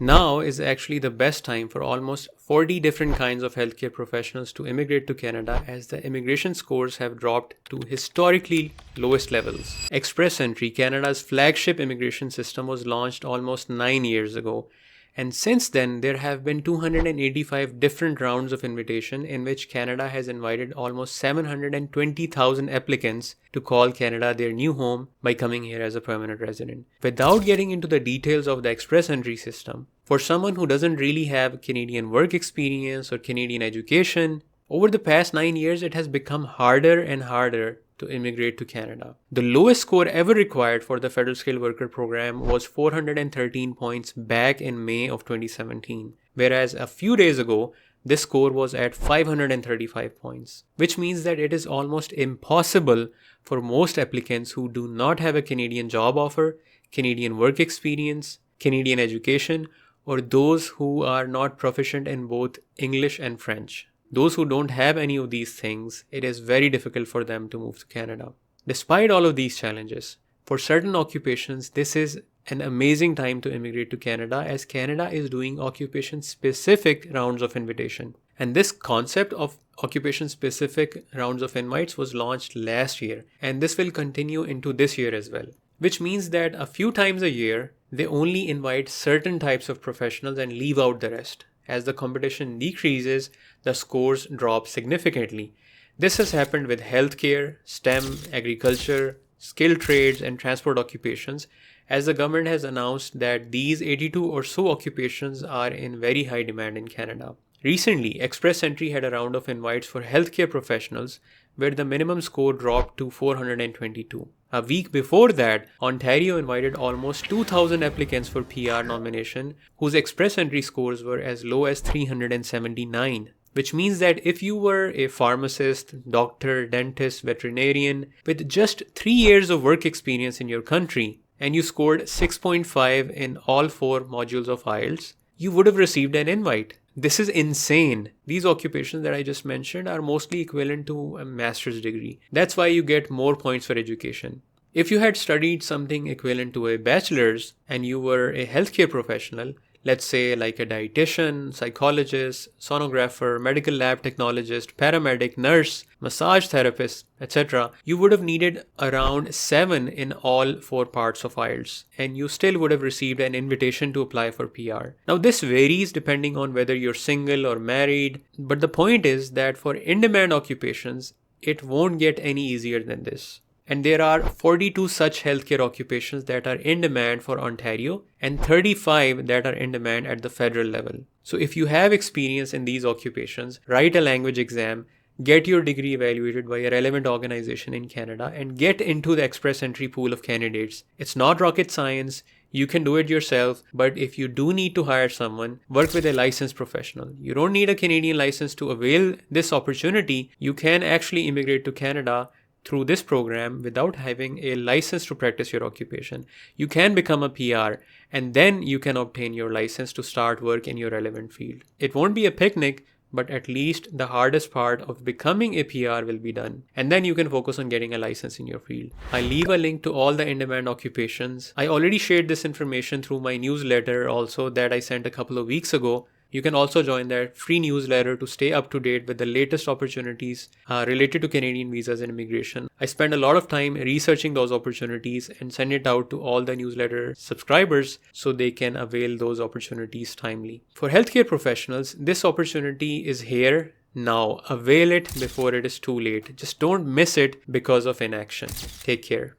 Now is actually the best time for almost 40 different kinds of healthcare professionals to immigrate to Canada, as the immigration scores have dropped to historically lowest levels. Express Entry, Canada's flagship immigration system, was launched almost 9 years ago. And since then, there have been 285 different rounds of invitation in which Canada has invited almost 720,000 applicants to call Canada their new home by coming here as a permanent resident. Without getting into the details of the Express Entry system, for someone who doesn't really have Canadian work experience or Canadian education, over the past 9 years, it has become harder and harder to immigrate to Canada. The lowest score ever required for the Federal Skilled Worker Program was 413 points back in May of 2017, whereas a few days ago, this score was at 535 points, which means that it is almost impossible for most applicants who do not have a Canadian job offer, Canadian work experience, Canadian education, or those who are not proficient in both English and French. Those who don't have any of these things, it is very difficult for them to move to Canada. Despite all of these challenges, for certain occupations, this is an amazing time to immigrate to Canada, as Canada is doing occupation-specific rounds of invitation. And this concept of occupation-specific rounds of invites was launched last year, and this will continue into this year as well. Which means that a few times a year, they only invite certain types of professionals and leave out the rest. As the competition decreases, the scores drop significantly. This has happened with healthcare, STEM, agriculture, skilled trades, and transport occupations, as the government has announced that these 82 or so occupations are in very high demand in Canada. Recently, Express Entry had a round of invites for healthcare professionals where the minimum score dropped to 422. A week before that, Ontario invited almost 2,000 applicants for PR nomination whose Express Entry scores were as low as 379. Which means that if you were a pharmacist, doctor, dentist, veterinarian with just 3 years of work experience in your country and you scored 6.5 in all 4 modules of IELTS, you would have received an invite. This is insane. These occupations that I just mentioned are mostly equivalent to a master's degree. That's why you get more points for education. If you had studied something equivalent to a bachelor's and you were a healthcare professional, let's say like a dietitian, psychologist, sonographer, medical lab technologist, paramedic, nurse, massage therapist, etc., you would have needed around 7 in all 4 parts of IELTS, and you still would have received an invitation to apply for PR. Now this varies depending on whether you're single or married, but the point is that for in-demand occupations, it won't get any easier than this. And there are 42 such healthcare occupations that are in demand for Ontario and 35 that are in demand at the federal level. So if you have experience in these occupations, write a language exam, get your degree evaluated by a relevant organization in Canada, and get into the Express Entry pool of candidates. It's not rocket science. You can do it yourself, but if you do need to hire someone, work with a licensed professional. You don't need a Canadian license to avail this opportunity. You can actually immigrate to Canada through this program without having a license to practice your occupation. You can become a PR and then you can obtain your license to start work in your relevant field. It won't be a picnic, but at least the hardest part of becoming a PR will be done. And then you can focus on getting a license in your field. I'll leave a link to all the in-demand occupations. I already shared this information through my newsletter also that I sent a couple of weeks ago. You can also join that free newsletter to stay up to date with the latest opportunities related to Canadian visas and immigration. I spend a lot of time researching those opportunities and send it out to all the newsletter subscribers so they can avail those opportunities timely. For healthcare professionals, this opportunity is here now. Avail it before it is too late. Just don't miss it because of inaction. Take care.